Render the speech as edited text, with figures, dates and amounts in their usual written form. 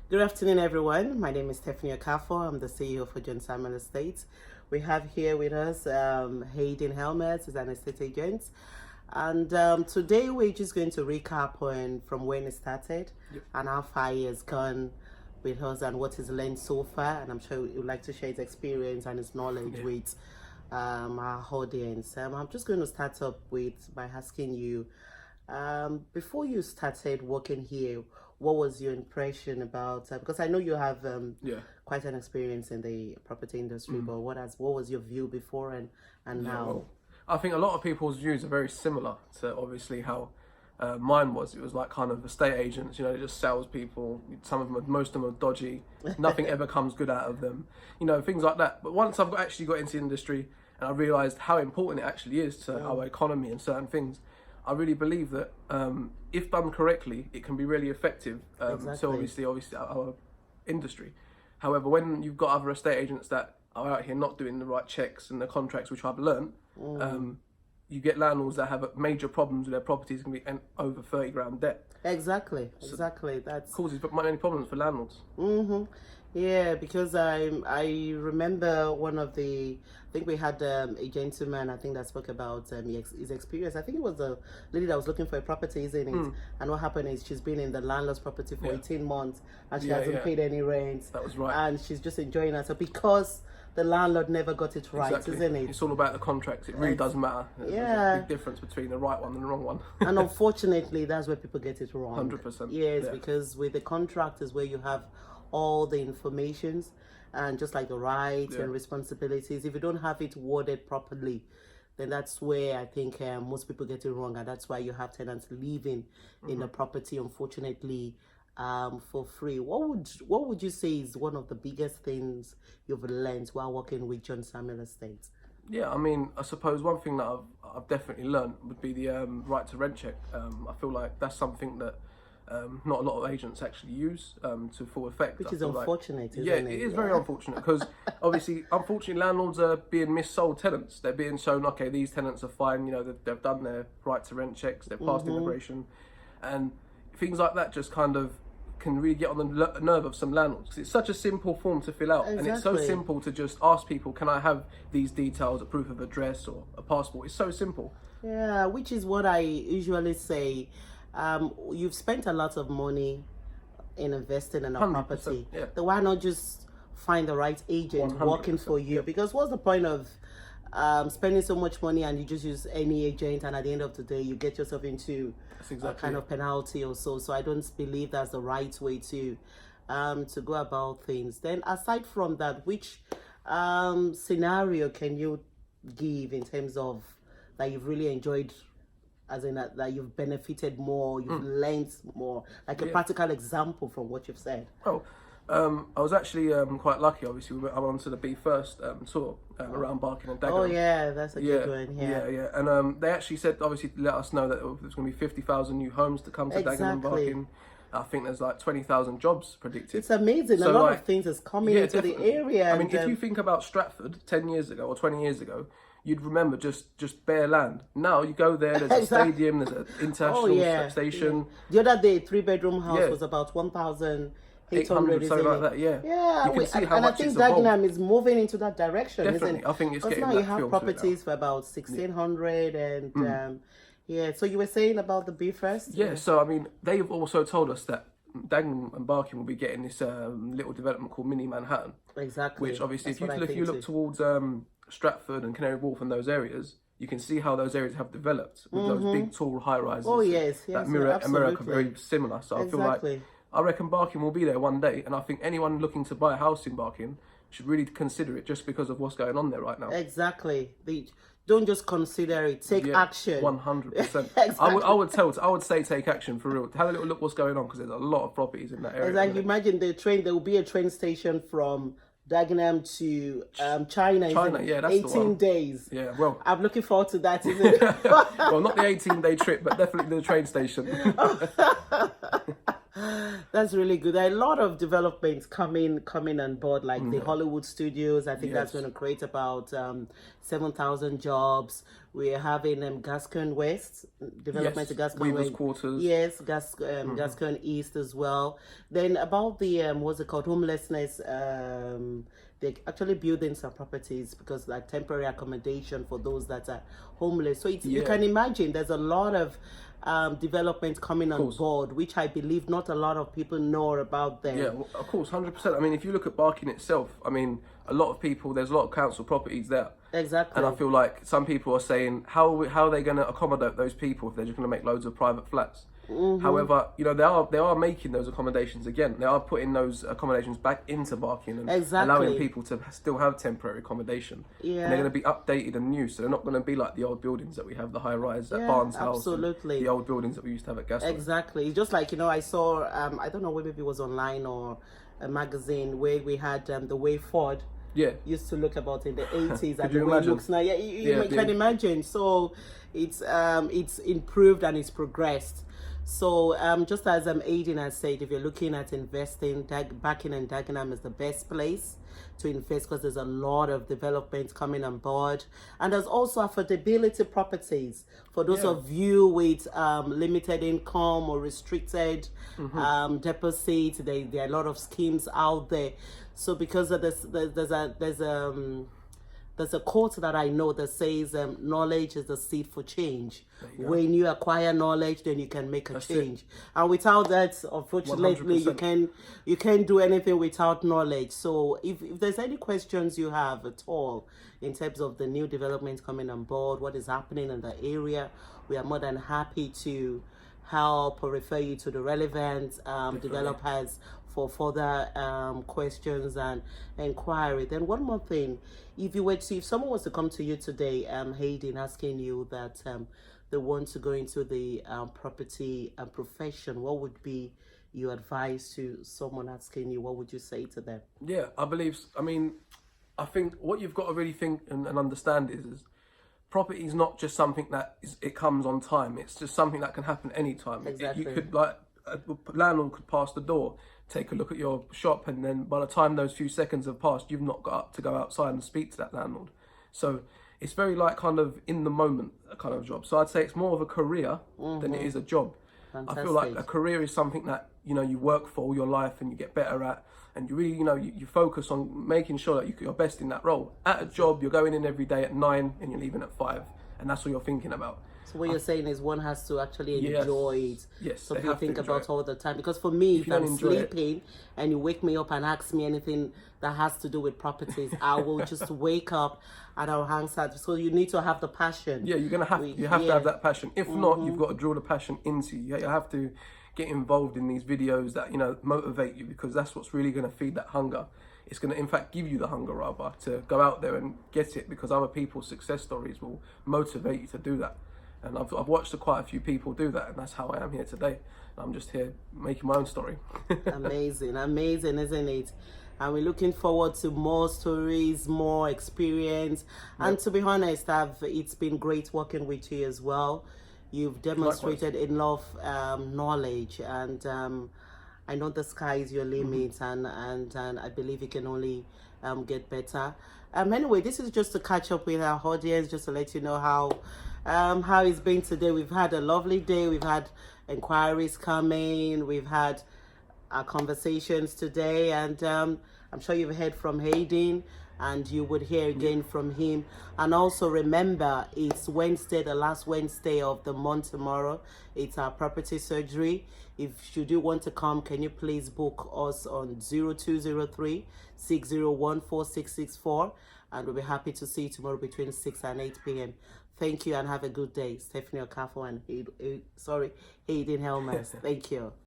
Good afternoon, everyone. My name is Stephanie Okafo. I'm the CEO for John Samuel Estates. We have here with us Hayden Helmets, is an estate agent. And today we're just going to recap on from when it started and how far he has gone with us and what he's learned so far. And I'm sure he would like to share his experience and his knowledge with our audience. I'm just going to start up by asking you, before you started working here, what was your impression about because I know you have quite an experience in the property industry, but what was your view before and now? Well, I think a lot of people's views are very similar to obviously how mine was. It was like kind of estate agents, just salespeople. Most of them are dodgy. Nothing ever comes good out of them, things like that. But once I've actually got into the industry and I realised how important it actually is to our economy and certain things, I really believe that if done correctly, it can be really effective. So obviously our industry. However, when you've got other estate agents that are out here not doing the right checks and the contracts, which I've learned, you get landlords that have major problems with their properties, can be over 30 grand debt. Exactly. That causes many problems for landlords. Yeah, because I remember I think we had a gentleman, I think, that spoke about his experience. I think it was a lady that was looking for a property, isn't it? And what happened is she's been in the landlord's property for 18 months and she hasn't paid any rent. That was right. And she's just enjoying herself because the landlord never got it right, isn't it? It's all about the contracts. It really doesn't matter. There's a big difference between the right one and the wrong one. And unfortunately, that's where people get it wrong. 100%. Yes, because with the contract is where you have all the informations and just like the rights and responsibilities. If you don't have it worded properly, then that's where I think most people get it wrong, and that's why you have tenants living in the property, unfortunately, for free. What would you say is one of the biggest things you've learned while working with John Samuel Estates? Yeah, I mean, I suppose one thing that I've definitely learned would be the right to rent check. I feel like that's something that not a lot of agents actually use to full effect. Which is unfortunate, isn't it? Yeah, it is very unfortunate because unfortunately, landlords are being missold tenants. They're being shown, okay, these tenants are fine, they've done their right to rent checks, they've passed immigration, and things like that just kind of can really get on the nerve of some landlords, because it's such a simple form to fill out, and it's so simple to just ask people, can I have these details, a proof of address or a passport? It's so simple. Yeah, which is what I usually say. You've spent a lot of money in investing in a property. Yeah. So why not just find the right agent working for you? Because what's the point of spending so much money and you just use any agent, and at the end of the day you get yourself into a kind of penalty or so. So I don't believe that's the right way to go about things. Then aside from that, which scenario can you give in terms of that you've really enjoyed, as in that you've benefited more, you've learned more, like a practical example from what you've said? Well, I was actually quite lucky. Obviously, I went on to the Be First tour around Barking and Dagenham. Oh yeah, that's a good one. Yeah. And they actually said, obviously, to let us know that there's going to be 50,000 new homes to come to Dagenham and Barking. I think there's like 20,000 jobs predicted. It's amazing. So a lot of things is coming into the area. I mean, if you think about Stratford 10 years ago or 20 years ago, you'd remember just bare land. Now you go there, there's a stadium, there's an international station. The other day, 3-bedroom house was about 1,800, something like that. Yeah. Yeah, you can see how and much I think Dagenham is moving into that direction. Definitely, isn't it? I think it's getting now that you have feel properties for about 1,600 and So you were saying about the Be First? Yeah. So I mean, they've also told us that Dagenham and Barking will be getting this little development called Mini Manhattan. Exactly. Which obviously, if you look towards Stratford and Canary Wharf and those areas, you can see how those areas have developed with those big tall high rises. Oh yes, that mirror America very similar. So I feel like I reckon Barking will be there one day, and I think anyone looking to buy a house in Barking should really consider it, just because of what's going on there right now. Exactly. Don't just consider it. Take action. 100%. I would say take action for real. Have a little look what's going on, because there's a lot of properties in that area. Exactly. Imagine there will be a train station from Dagenham to China. Yeah, that's 18 days. Yeah, well, I'm looking forward to that, isn't it? Well, not the 18-day trip, but definitely the train station. That's really good. There are a lot of developments coming on board, like the Hollywood studios. I think that's Yes. going to create about 7,000 jobs. We're having Gascon West development Yes. to Gascon Weavers West. quarters. Yes, Gascon East as well. Then about the what's it called, homelessness. They're actually building some properties because like temporary accommodation for those that are homeless. So you Yeah. can imagine there's a lot of development coming on course. board, which I believe not a lot of people know about them. Yeah, well, of course, 100%. I mean, if you look at Barking itself, I mean, a lot of people, there's a lot of council properties there. Exactly. And I feel like some people are saying, how are they going to accommodate those people if they're just going to make loads of private flats? However, you know, they are making those accommodations again. They are putting those accommodations back into Barking and allowing people to still have temporary accommodation. Yeah. And they're going to be updated and new, so they're not going to be like the old buildings that we have, the high rise at Barnes House. Absolutely. The old buildings that we used to have at Gaston. Exactly. It's just like, you know, I saw, I don't know whether it was online or a magazine where we had the way Ford used to look about in the 80s and the way it looks now. Yeah, you can imagine. So it's improved and it's progressed. So just as Aiden has said, if you're looking at investing, Barking and Dagenham is the best place to invest because there's a lot of developments coming on board, and there's also affordability properties for those of you with limited income or restricted deposits. There are a lot of schemes out there. So because of this, there's a quote that I know that says, knowledge is the seed for change. When you acquire knowledge, then you can make a change. And without that, unfortunately, 100%. you can't do anything without knowledge. So if there's any questions you have at all in terms of the new developments coming on board, what is happening in the area, we are more than happy to help or refer you to the relevant developers for further questions and inquiry. Then one more thing, if someone was to come to you today, Hayden, asking you that they want to go into the property profession, what would be your advice to someone asking you? What would you say to them? Yeah, I think what you've got to really think and understand is property is not just something that it comes on time. It's just something that can happen anytime. Exactly. You could, like, a landlord could pass the door, take a look at your shop, and then by the time those few seconds have passed, you've not got up to go outside and speak to that landlord. So it's very like kind of in the moment kind of job. So I'd say it's more of a career than it is a job. Fantastic. I feel like a career is something that, you know, you work for all your life and you get better at, and you really, you know, you focus on making sure that you're best in that role. At a job, you're going in every day at 9 and you're leaving at 5, and that's what you're thinking about. So what you're saying is one has to actually enjoy it. Yes, something you think about all the time. Because for me, if I'm sleeping and you wake me up and ask me anything that has to do with properties, I will just wake up and I'll hang sad. So you need to have the passion. Yeah, you have to have that passion. If not, you've got to draw the passion into you. You have to get involved in these videos that, you know, motivate you, because that's what's really going to feed that hunger. It's going to, in fact, give you the hunger, rather, to go out there and get it, because other people's success stories will motivate you to do that. And I've watched quite a few people do that, and that's how I am here today. I'm just here making my own story. Amazing, isn't it? And we're looking forward to more stories, more experience. Yep. And to be honest, it's been great working with you as well. You've demonstrated enough knowledge, and I know the sky is your limit, and I believe it can only get better. Anyway, this is just to catch up with our audience, just to let you know how it's been today. We've had a lovely day. We've had inquiries coming. We've had our conversations today, and I'm sure you've heard from Hayden, and you would hear again from him. And also remember, it's Wednesday, the last Wednesday of the month tomorrow. It's our property surgery. If should you want to come, can you please book us on 0203 601 4664, and we'll be happy to see you tomorrow between 6 and 8 p.m. Thank you and have a good day. Stephanie Okafor and Hayden Helmers. Thank you.